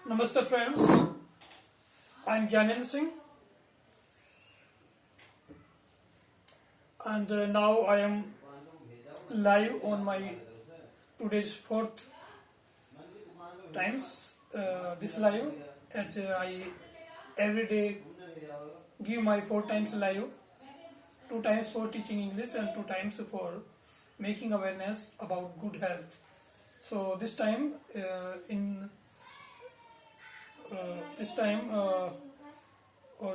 Namaste friends, I am Gyanendra Singh and now I am live on my today's fourth times this live as I every day give my 4 times live, 2 times for teaching English and 2 times for making awareness about good health. So this time in this time or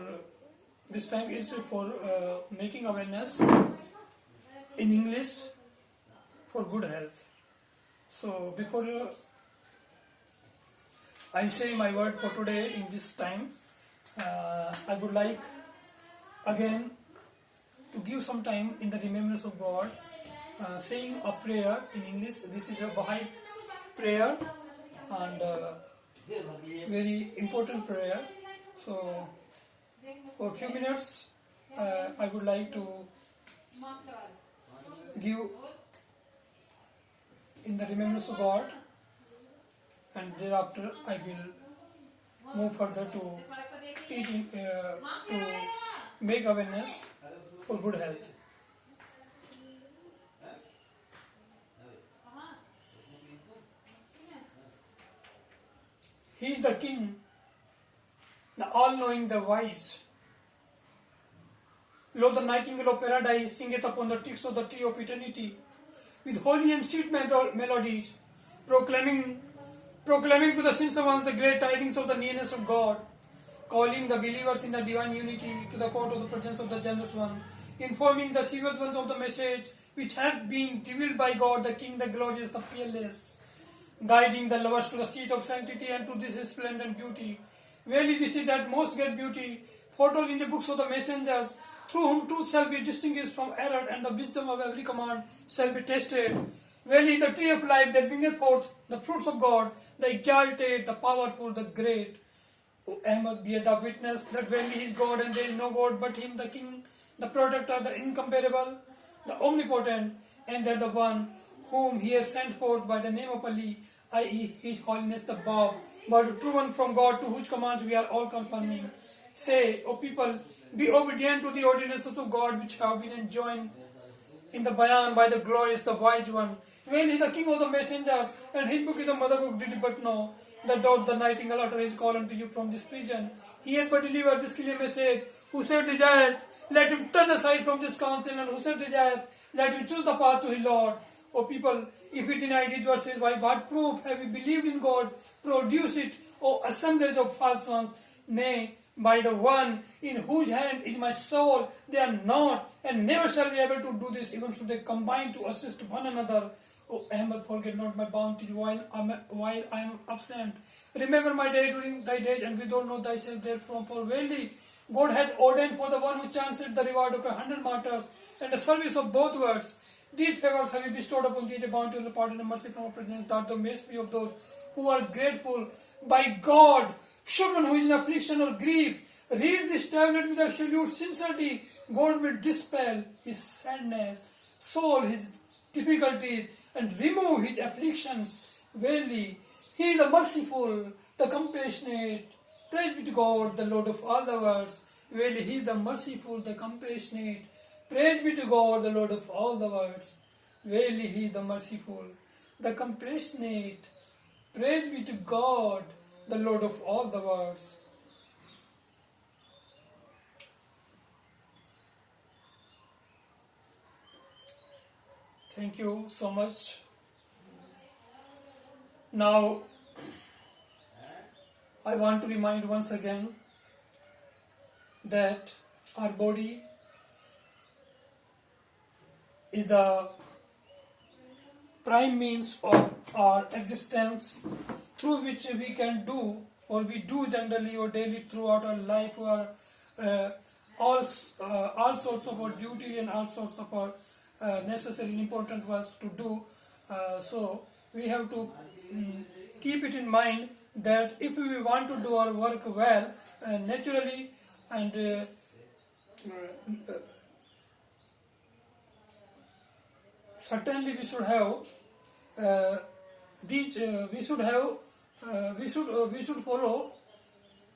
this time is for making awareness in English for good health. So before I say my word for today in this time, I would like again to give some time in the remembrance of God, saying a prayer in English. This is a Baha'i prayer and very important prayer. So for a few minutes I would like to give in the remembrance of God, and thereafter I will move further to teaching to make awareness for good health. He is the King, the all-knowing, the wise. Lo, the nightingale of paradise singeth upon the twigs of the tree of eternity, with holy and sweet melodies, proclaiming to the sincere ones the great tidings of the nearness of God, calling the believers in the divine unity to the court of the presence of the generous one, informing the severed ones of the message which hath been revealed by God, the King, the glorious, the peerless, guiding the lovers to the seat of sanctity and to this splendid beauty. Verily this is that most great beauty, foretold in the books of the messengers, through whom truth shall be distinguished from error, and the wisdom of every command shall be tested. Verily the tree of life that bringeth forth the fruits of God, the exalted, the powerful, the great. O Ahmad, be the witness that verily he is God, and there is no God but him, the King, the Protector, the Incomparable, the Omnipotent, and that the one whom he has sent forth by the name of Ali, i.e. His Holiness the Bab, but the true one from God, to whose commands we are all conforming. Say, O people, be obedient to the ordinances of God which have been enjoined in the Bayan by the glorious, the wise one. Verily the King of the messengers, and his book is the mother book, did you but know that dot the nightingale utter his call unto you from this prison. He hath but delivered this clear message. Whoso desireth, let him turn aside from this counsel, and whoso desireth, let him choose the path to his Lord. O people, if we deny these verses, by what proof have we believed in God? Produce it, O assemblage of false ones. Nay, by the one in whose hand is my soul, they are not, and never shall be able to do this, even should they combine to assist one another. O Ahmad, forget not my bounty while I am absent. Remember my day during thy days, and withhold not thyself therefrom. For verily God hath ordained for the one who chanceth the reward of 100 martyrs, and the service of both words. These favors have you bestowed upon thee, the bounty of the pardon and mercy from our presence, that thou mayest be of those who are grateful. By God, should one who is in affliction or grief read this tablet with absolute sincerity, God will dispel his sadness, solve his difficulties, and remove his afflictions. Verily, he is the merciful, the compassionate. Praise be to God, the Lord of all the worlds. Verily, he is the merciful, the compassionate. Praise be to God, the Lord of all the worlds. Verily, he is the merciful, the compassionate. Praise be to God, the Lord of all the worlds. Thank you so much. Now, I want to remind once again that our body is the prime means of our existence, through which we can do, or we do generally or daily throughout our life, or all sorts of our duty and all sorts of our necessary and important work to do. So we have to keep it in mind that if we want to do our work well, naturally, and certainly we should have we should follow,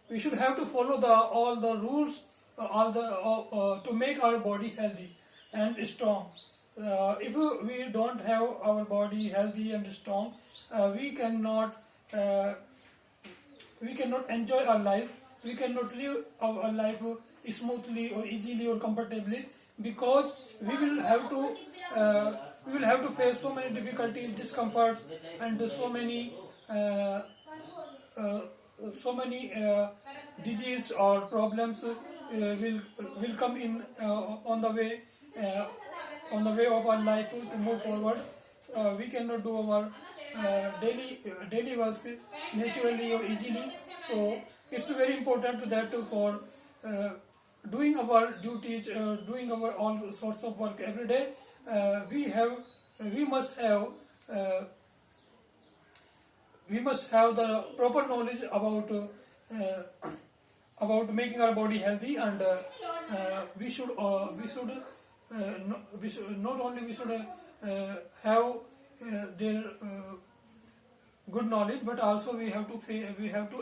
we should have to follow the all the rules, all the to make our body healthy and strong. If we don't have our body healthy and strong, uh, we cannot enjoy our life, we cannot live our life smoothly or easily or comfortably, because uh, we will have to face so many difficulties, discomforts, and uh, uh, so many disease or problems will come in uh, on the way of our life to move forward. We cannot do our daily work naturally or easily. So it's very important that for uh, doing our duties, doing our all sorts of work every day, we must have uh, we must have the proper knowledge about making our body healthy, and we should not only we should have their good knowledge, but also we have to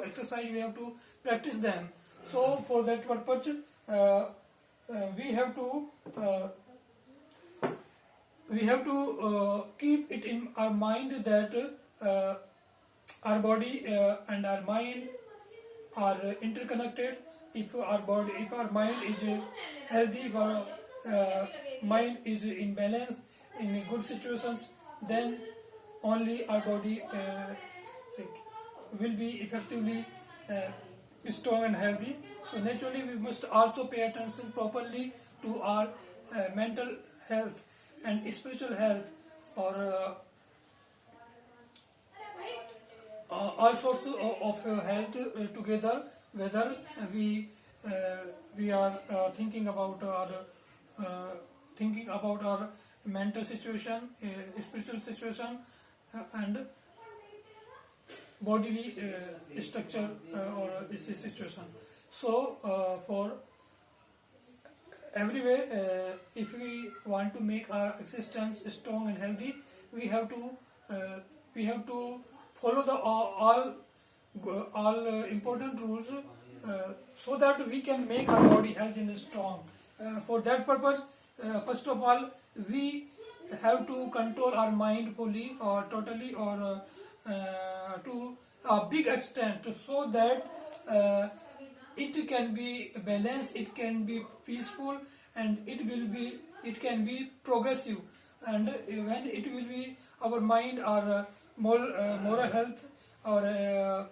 exercise, we have to practice them. So for that purpose, we have to keep it in our mind that our body and our mind are interconnected. If our mind is healthy, if our mind is in balance, in good situations, then only our body will be effectively strong and healthy. So naturally, we must also pay attention properly to our mental health and spiritual health, or all sorts of health together, whether we are thinking about our mental situation, spiritual situation, and bodily structure or situation. So for every way, if we want to make our existence strong and healthy, we have to follow the all important rules, so that we can make our body healthy and strong. For that purpose, first of all, we have to control our mind fully or totally, or to a big extent, so that it can be balanced, it can be peaceful, and it can be progressive. And when it will be our mind, our moral health, our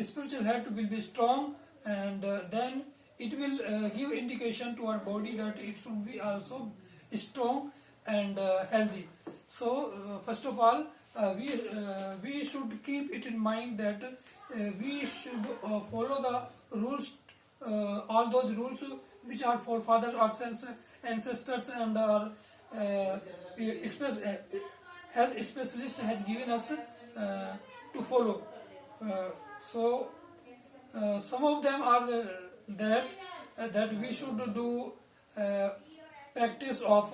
spiritual health will be strong, and then it will give indication to our body that it should be also strong and healthy. So first of all, we should keep it in mind that we should follow the rules, all those rules which our forefathers, our ancestors, and our health specialist has given us to follow. So some of them are that we should do practice of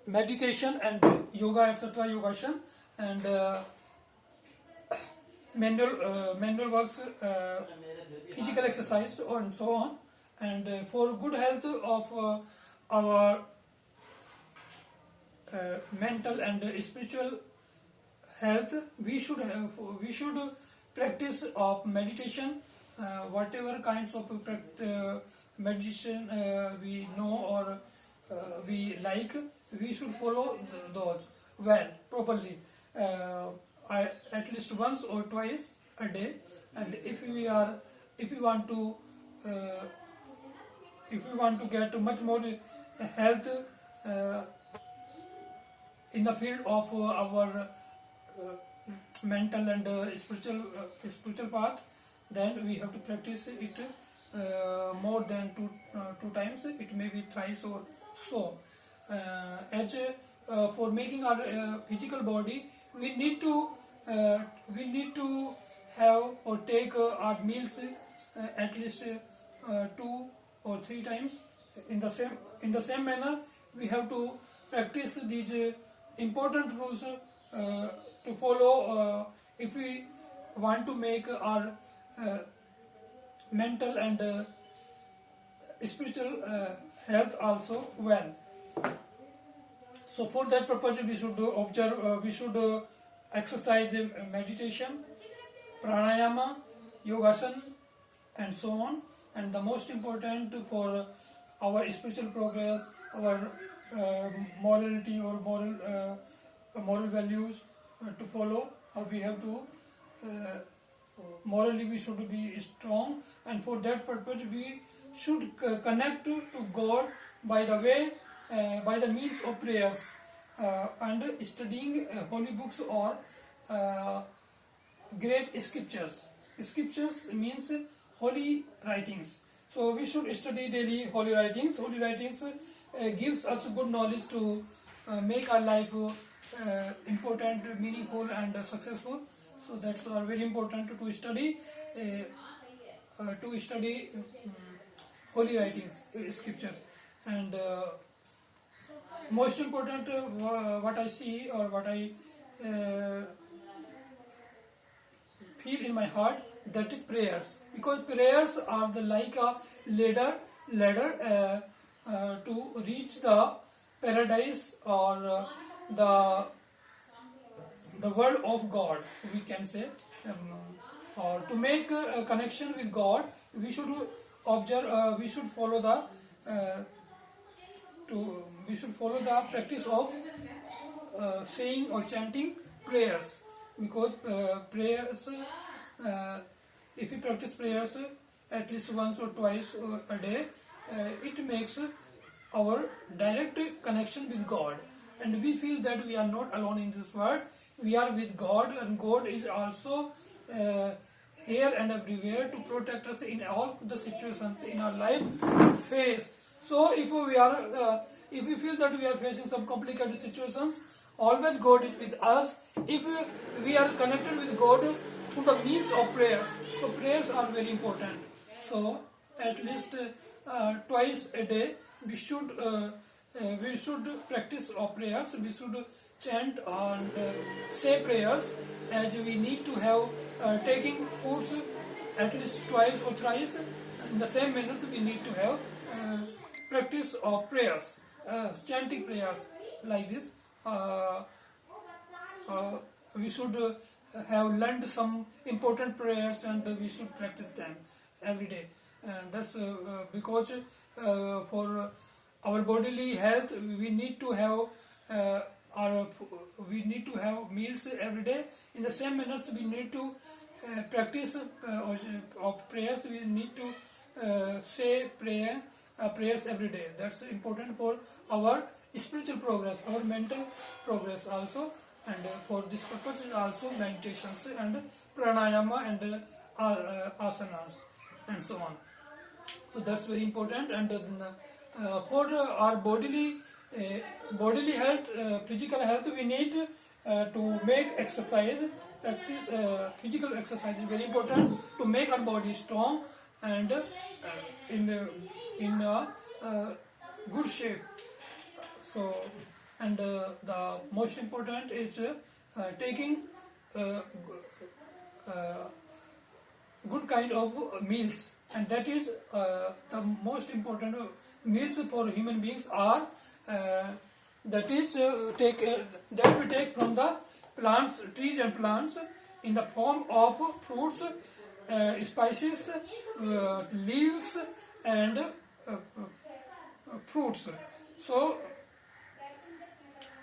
meditation and yoga, etc., yogashan, and manual works, physical exercise, and so on. And for good health of our mental and spiritual health, we should practice of meditation, whatever kinds of meditation we know or we like, we should follow those well, properly, at least once or twice a day. And if we want to get much more health in the field of our mental and spiritual path, then we have to practice it more than two times. It may be thrice or so. As for making our physical body, we need to have or take our meals at least 2 or 3 times. In the same manner, we have to practice these important rules to follow if we want to make our mental and spiritual health also well. So for that purpose we should observe, we should exercise meditation, pranayama, yogasana, and so on. And the most important for our spiritual progress, our morality or moral values to follow, we have to morally we should be strong, and for that purpose we should connect to God by the way, by the means of prayers and studying holy books or great scriptures. Scriptures means holy writings. So we should study daily holy writings. Holy writings gives us good knowledge to make our life important, meaningful, and successful. So that's very important to study holy writings, scriptures. And most important, what I see or what I feel in my heart, that is prayers, because prayers are the like a ladder to reach the paradise or the word of God, we can say. Or to make a connection with God, we should observe, we should follow the practice of saying or chanting prayers, because prayers, if we practice prayers at least once or twice a day, it makes our direct connection with God, and we feel that we are not alone in this world. We are with God, and God is also here and everywhere to protect us in all the situations in our life to face. So if we feel that we are facing some complicated situations, always God is with us. If we are connected with God through the means of prayers, so prayers are very important. So at least twice a day we should practice our prayers. We should chant and say prayers, as we need to have taking foods at least twice or thrice. In the same manner, we need to have practice of prayers, chanting prayers like this. We should have learned some important prayers, and we should practice them every day. And that's because for our bodily health, we need to have meals every day. In the same manner, we need to practice of prayers. We need to say prayers every day. That's important for our spiritual progress, our mental progress also, and for this purpose is also meditations and pranayama and asanas and so on. So that's very important. And for our bodily health, physical health, we need to make exercise. Practice physical exercise is very important to make our body strong and in good shape. So, and the most important is taking good kind of meals, and that is the most important meals for human beings are that we take from the plants, trees and plants, in the form of fruits, spices, leaves, and fruits. So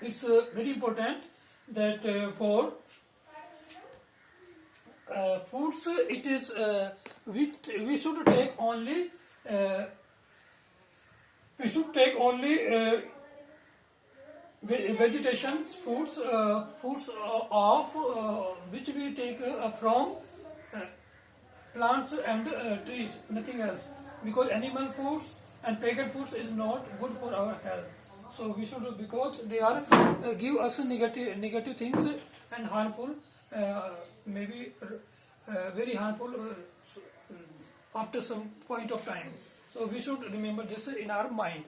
it's very important that for fruits, it is we should take only vegetations, fruits of which we take from plants and trees, nothing else, because animal foods and packet foods is not good for our health. So we should, because they are give us negative things and harmful, maybe very harmful after some point of time. So we should remember this in our mind.